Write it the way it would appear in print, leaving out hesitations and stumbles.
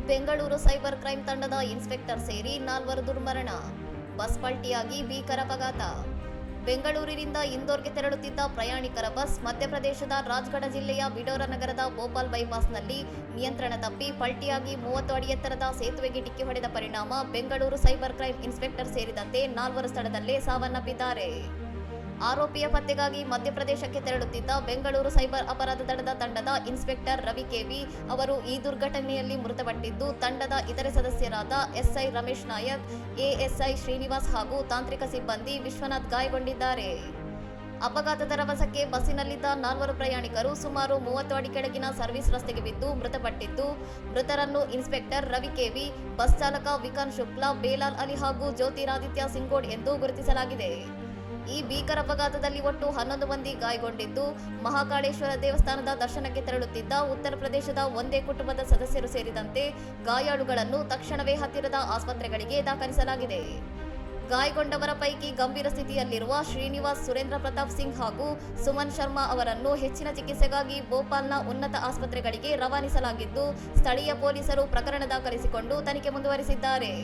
Bengaluru cyber crime ತಂಡದ inspector ಸೇರಿ 4 ದುರ್ಮರಣ. Bus ಪಲ್ಟಿಯಾಗಿ ಭೀಕರ ಅಪಘಾತ. ಬೆಂಗಳೂರಿನಿಂದ ಇಂದೋರ್ಗೆ ತೆರಳುತ್ತಿದ್ದ ಪ್ರಯಾಣಿಕರ ಬಸ್ ಮಧ್ಯಪ್ರದೇಶದ ರಾಜ್ಗಢ ಜಿಲ್ಲೆಯ ಬಿಡೋರ ನಗರದ ಭೋಪಾಲ್ ಬೈಪಾಸ್ನಲ್ಲಿ ನಿಯಂತ್ರಣ ತಪ್ಪಿ ಪಲ್ಟಿಯಾಗಿ 30 ಅಡಿ ಎತ್ತರದ ಸೇತುವೆಗೆ ಡಿಕ್ಕಿ ಹೊಡೆದ ಪರಿಣಾಮ ಬೆಂಗಳೂರು ಸೈಬರ್ ಕ್ರೈಂ ಇನ್ಸ್ಪೆಕ್ಟರ್ ಸೇರಿದಂತೆ 4 ಸ್ಥಳದಲ್ಲೇ ಸಾವನ್ನಪ್ಪಿದ್ದಾರೆ. ಆರೋಪಿಯ ಪತ್ತೆಗಾಗಿ ಮಧ್ಯಪ್ರದೇಶಕ್ಕೆ ತೆರಳುತ್ತಿದ್ದ ಬೆಂಗಳೂರು ಸೈಬರ್ ಅಪರಾಧ ದಳದ ತಂಡದ ಇನ್ಸ್ಪೆಕ್ಟರ್ ರವಿ ಕೆವಿ ಅವರು ಈ ದುರ್ಘಟನೆಯಲ್ಲಿ ಮೃತಪಟ್ಟಿದ್ದು, ತಂಡದ ಇತರೆ ಸದಸ್ಯರಾದ ಎಸ್ಐ ರಮೇಶ್ ನಾಯಕ್, ಎಎಸ್ಐ ಶ್ರೀನಿವಾಸ್ ಹಾಗೂ ತಾಂತ್ರಿಕ ಸಿಬ್ಬಂದಿ ವಿಶ್ವನಾಥ್ ಗಾಯಗೊಂಡಿದ್ದಾರೆ. ಅಪಘಾತದ ರಭಸಕ್ಕೆ ಬಸ್ಸಿನಲ್ಲಿದ್ದ 4 ಪ್ರಯಾಣಿಕರು ಸುಮಾರು 30 ಅಡಿ ಕೆಳಗಿನ ಸರ್ವಿಸ್ ರಸ್ತೆಗೆ ಬಿದ್ದು ಮೃತಪಟ್ಟಿದ್ದು, ಮೃತರನ್ನು ಇನ್ಸ್ಪೆಕ್ಟರ್ ರವಿ ಕೆವಿ, ಬಸ್ ಚಾಲಕ ವಿಕಾನ್ ಶುಕ್ಲಾ, ಬೇಲಾಲ್ ಅಲಿ ಹಾಗೂ ಜ್ಯೋತಿರಾದಿತ್ಯ ಸಿಂಗೋಡ್ ಎಂದು ಗುರುತಿಸಲಾಗಿದೆ. ಈ ಭೀಕರ ಅಪಘಾತದಲ್ಲಿ ಒಟ್ಟು 11 ಮಂದಿ ಗಾಯಗೊಂಡಿದ್ದು, ಮಹಾಕಾಳೇಶ್ವರ ದೇವಸ್ಥಾನದ ದರ್ಶನಕ್ಕೆ ತೆರಳುತ್ತಿದ್ದ ಉತ್ತರ ಪ್ರದೇಶದ ಒಂದೇ ಕುಟುಂಬದ ಸದಸ್ಯರು ಸೇರಿದಂತೆ ಗಾಯಾಳುಗಳನ್ನು ತಕ್ಷಣವೇ ಹತ್ತಿರದ ಆಸ್ಪತ್ರೆಗಳಿಗೆ ದಾಖಲಿಸಲಾಗಿದೆ. ಗಾಯಗೊಂಡವರ ಪೈಕಿ ಗಂಭೀರ ಸ್ಥಿತಿಯಲ್ಲಿರುವ ಶ್ರೀನಿವಾಸ್, ಸುರೇಂದ್ರ ಪ್ರತಾಪ್ ಸಿಂಗ್ ಹಾಗೂ ಸುಮನ್ ಶರ್ಮಾ ಅವರನ್ನು ಹೆಚ್ಚಿನ ಚಿಕಿತ್ಸೆಗಾಗಿ ಭೋಪಾಲ್ನ ಉನ್ನತ ಆಸ್ಪತ್ರೆಗಳಿಗೆ ರವಾನಿಸಲಾಗಿದ್ದು, ಸ್ಥಳೀಯ ಪೊಲೀಸರು ಪ್ರಕರಣ ದಾಖಲಿಸಿಕೊಂಡು ತನಿಖೆ ಮುಂದುವರಿಸಿದ್ದಾರೆ.